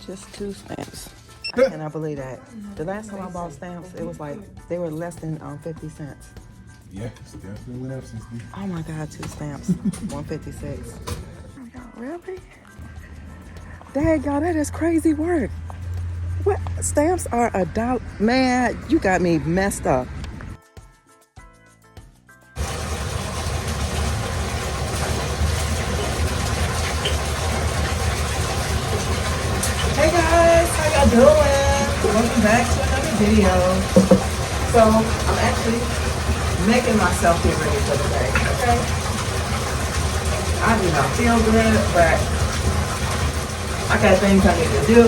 Just 2 stamps. I cannot believe that. The last time I bought stamps, it was like, they were less than 50 cents. Yeah, stamps been went up since then. Oh my God, 2 stamps, 156. Oh my God, really? Dang, y'all, that is crazy work. What? Stamps are $1. Man, you got me messed up. Hey guys, how y'all doing? Welcome back to another video. So, I'm actually making myself get ready for the day, okay? I do not feel good, but I got things I need to do.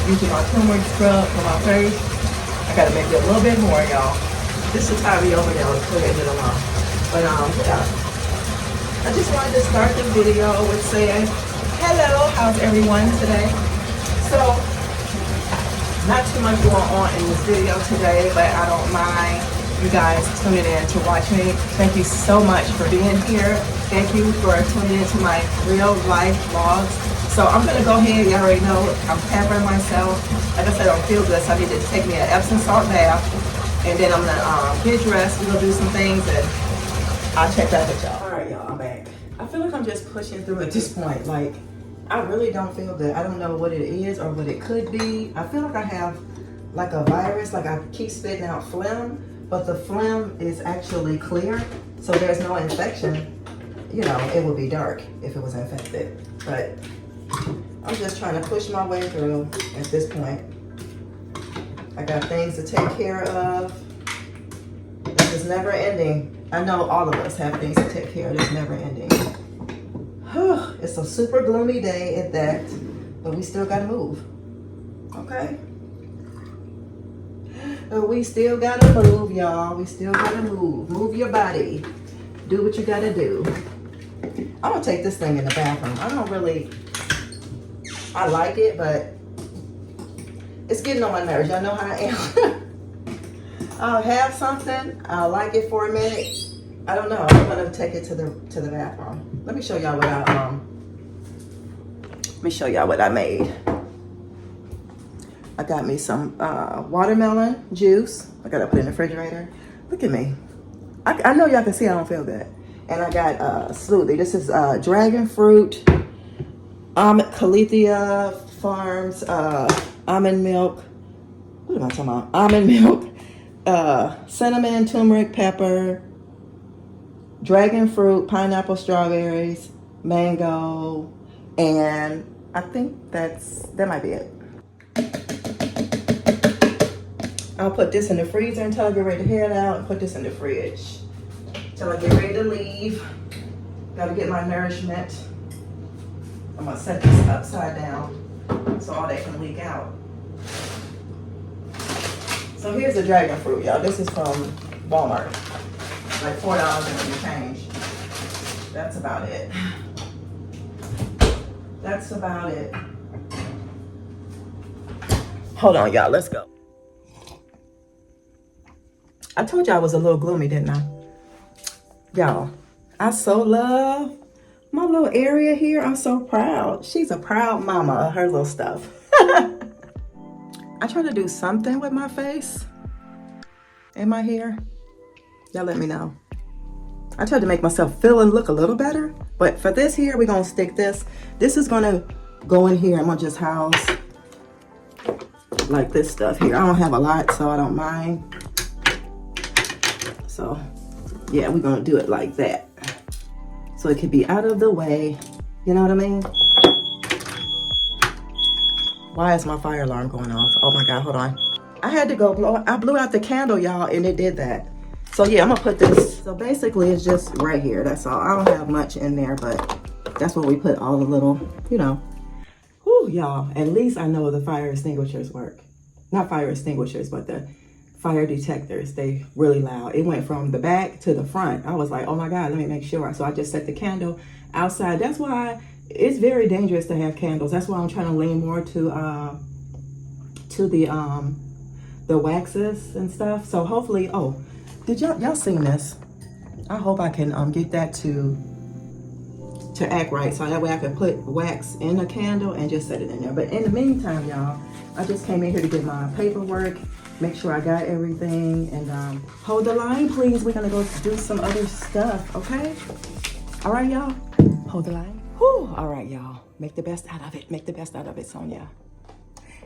Using my turmeric scrub for my face. I gotta make it a little bit more, y'all. This is how we over there, putting it along. But yeah. I just wanted to start the video with saying, hello, how's everyone today? So, not too much going on in this video today, but I don't mind you guys tuning in to watch me. Thank you so much for being here. Thank you for tuning into my real life vlogs. So I'm gonna go ahead, you already know, I'm pampering myself. Like I said, I don't feel good, so I need to take me an Epsom salt bath. And then I'm gonna get dressed, we're gonna do some things, and I'll check back with y'all. All right, y'all, I'm back. I feel like I'm just pushing through at this point. Like, I really don't feel good. I don't know what it is or what it could be. I feel like I have like a virus, like I keep spitting out phlegm, but the phlegm is actually clear, so there's no infection. You know, it would be dark if it was infected, but I'm just trying to push my way through at this point. I got things to take care of. This is never ending. I know all of us have things to take care of. It's never ending. It's a super gloomy day at that, but we still gotta move, okay? We still gotta move, y'all. We still gotta move. Move your body. Do what you gotta do. I'm gonna take this thing in the bathroom. I like it, but it's getting on my nerves. Y'all know how I am. I'll have something, I'll like it for a minute. I don't know, I'm gonna take it to the bathroom. Let me show y'all what I made. I got me some watermelon juice. I gotta put it in the refrigerator. Look at me. I know y'all can see I don't feel good. And I got a smoothie. This is dragon fruit, Calithia Farms, almond milk. What am I talking about? Almond milk, cinnamon, turmeric, pepper, dragon fruit, pineapple, strawberries, mango, and I think that might be it. I'll put this in the freezer until I get ready to head out, and put this in the fridge till I get ready to leave. Gotta get my nourishment. I'm gonna set this upside down so all that can leak out. So here's the dragon fruit, y'all. This is from Walmart. Like $4 and some change. That's about it. That's about it. Hold on, y'all. Let's go. I told you I was a little gloomy, didn't I? Y'all, I so love my little area here. I'm so proud. She's a proud mama of her little stuff. I try to do something with my face and my hair. Y'all let me know. I tried to make myself feel and look a little better, but for this here, we're gonna stick this. This is gonna go in here. I'm gonna just house like this stuff here. I don't have a lot, so I don't mind. So yeah, we're gonna do it like that. So it could be out of the way. You know what I mean? Why is my fire alarm going off? Oh my God, hold on. I had to go I blew out the candle, y'all, and it did that. So yeah, I'm gonna put this. So basically it's just right here, that's all. I don't have much in there, but that's where we put all the little, you know. Whew, y'all, at least I know the fire extinguishers work. Not fire extinguishers, but the fire detectors, they really loud. It went from the back to the front. I was like, oh my God, let me make sure. So I just set the candle outside. That's why it's very dangerous to have candles. That's why I'm trying to lean more to the waxes and stuff. So hopefully, oh, did y'all seen this? I hope I can get that to to act right. So that way I can put wax in a candle and just set it in there. But in the meantime, y'all, I just came in here to get my paperwork, make sure I got everything, and hold the line, please. We're gonna go do some other stuff, okay? All right, y'all, hold the line. Whew. All right, y'all, make the best out of it. Make the best out of it, Sonia.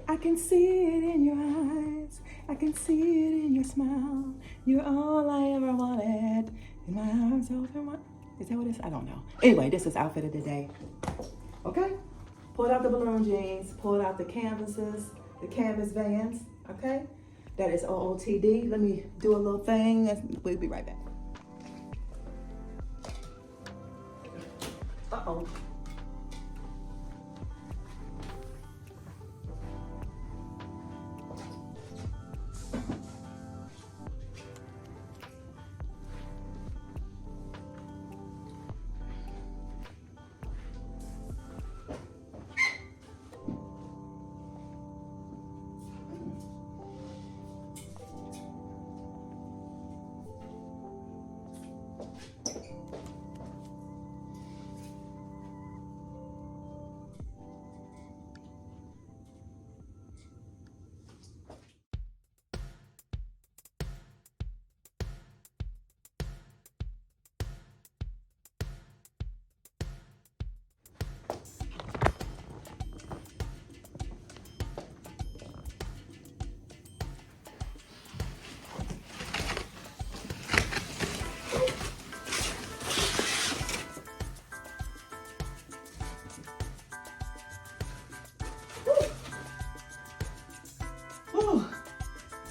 I can see it in your eyes. I can see it in your smile. You're all I ever wanted. In my arms open wide. Is that what it is? I don't know. Anyway, this is outfit of the day. Okay? Pulled out the balloon jeans. Pulled out the canvases, the canvas vans. Okay? That is OOTD. Let me do a little thing. We'll be right back. Uh-oh.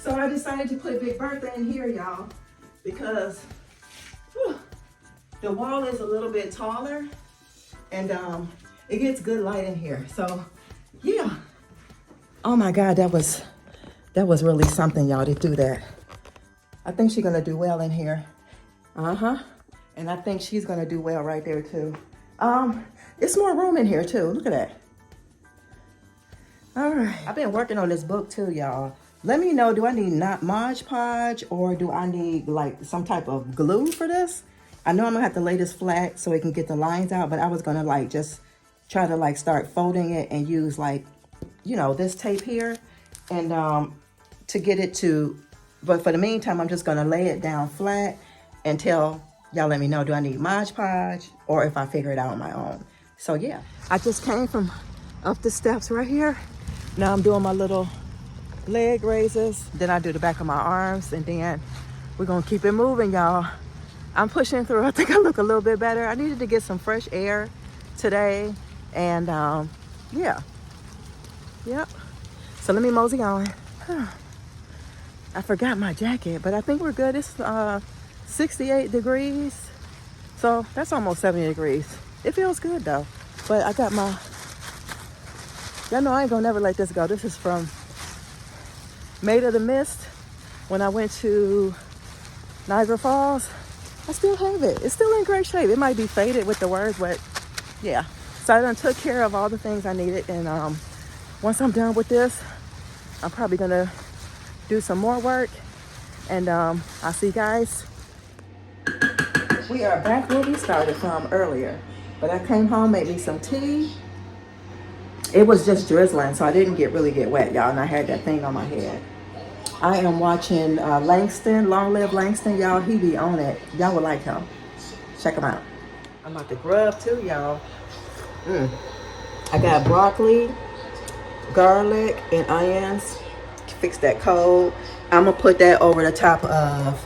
So I decided to put Big Bertha in here, y'all, because the wall is a little bit taller and it gets good light in here. So yeah. Oh my God, that was really something, y'all, to do that. I think she's gonna do well in here. And I think she's gonna do well right there too. It's more room in here too. Look at that. All right. I've been working on this book too, y'all. Let me know, do I need not Mod Podge or do I need like some type of glue for this? I know I'm gonna have to lay this flat so it can get the lines out, but I was gonna like just try to like start folding it and use like, you know, this tape here and to get it to, but for the meantime, I'm just gonna lay it down flat until y'all let me know, do I need Mod Podge or if I figure it out on my own. So yeah, I just came from up the steps right here. Now I'm doing my little leg raises, then I do the back of my arms, and then we're gonna keep it moving, y'all. I'm pushing through. I think I look a little bit better. I needed to get some fresh air today, and yeah, yep. So let me mosey on. I forgot my jacket, but I think we're good. It's 68 degrees, so that's almost 70 degrees. It feels good though, but I got my, y'all know I ain't gonna never let this go. This is from Made of the Mist. When I went to Niagara Falls, I still have it. It's still in great shape. It might be faded with the words, but yeah. So I done took care of all the things I needed, and once I'm done with this, I'm probably gonna do some more work, and I'll see you guys. We are back where we started from earlier, but I came home, made me some tea. It was just drizzling, so I didn't really get wet, y'all, and I had that thing on my head. I am watching Langston, Long Live Langston, y'all. He be on it. Y'all would like him. Check him out. I'm about to grub too, y'all. I got broccoli, garlic, and onions. Fix that cold. I'm gonna put that over the top of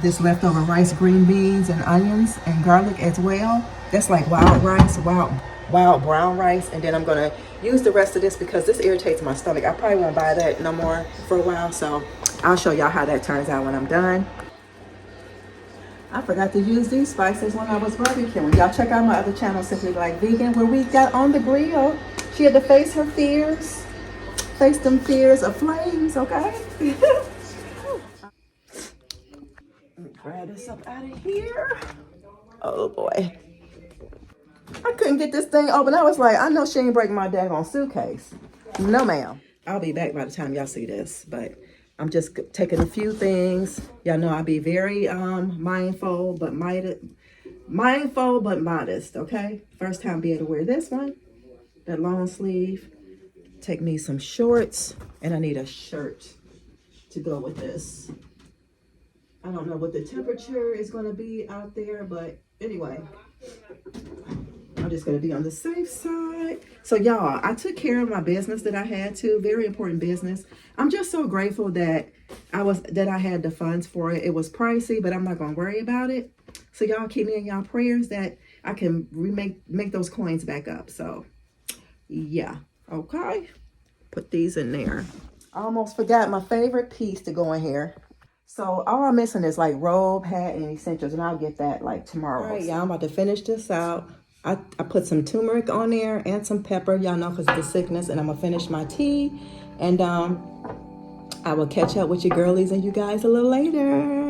this leftover rice, green beans, and onions, and garlic as well. That's like wild rice, wild brown rice, and then I'm gonna use the rest of this because this irritates my stomach. I probably won't buy that no more for a while, so I'll show y'all how that turns out when I'm done. I forgot to use these spices when I was barbecuing. Y'all check out my other channel, Simply Like Vegan, where we got on the grill. She had to face her fears, face them fears of flames, okay? Let me grab this up out of here. Oh boy. I couldn't get this thing open. I was like, I know she ain't breaking my daggone suitcase. No, ma'am. I'll be back by the time y'all see this, but I'm just taking a few things. Y'all know I'll be very mindful, but mindful but modest, okay? First time be able to wear this one, that long sleeve. Take me some shorts, and I need a shirt to go with this. I don't know what the temperature is going to be out there, but anyway, I'm just going to be on the safe side. So y'all, I took care of my business that I had to, very important business. I'm just so grateful that I had the funds for it. It was pricey, but I'm not going to worry about it. So y'all keep me in y'all prayers that I can make those coins back up. So yeah, okay. Put these in there. I almost forgot my favorite piece to go in here. So all I'm missing is like robe, hat, and essentials, and I'll get that like tomorrow. All right, y'all, I'm about to finish this out. I put some turmeric on there and some pepper, y'all know, because of the sickness, and I'm gonna finish my tea, and I will catch up with you girlies and you guys a little later.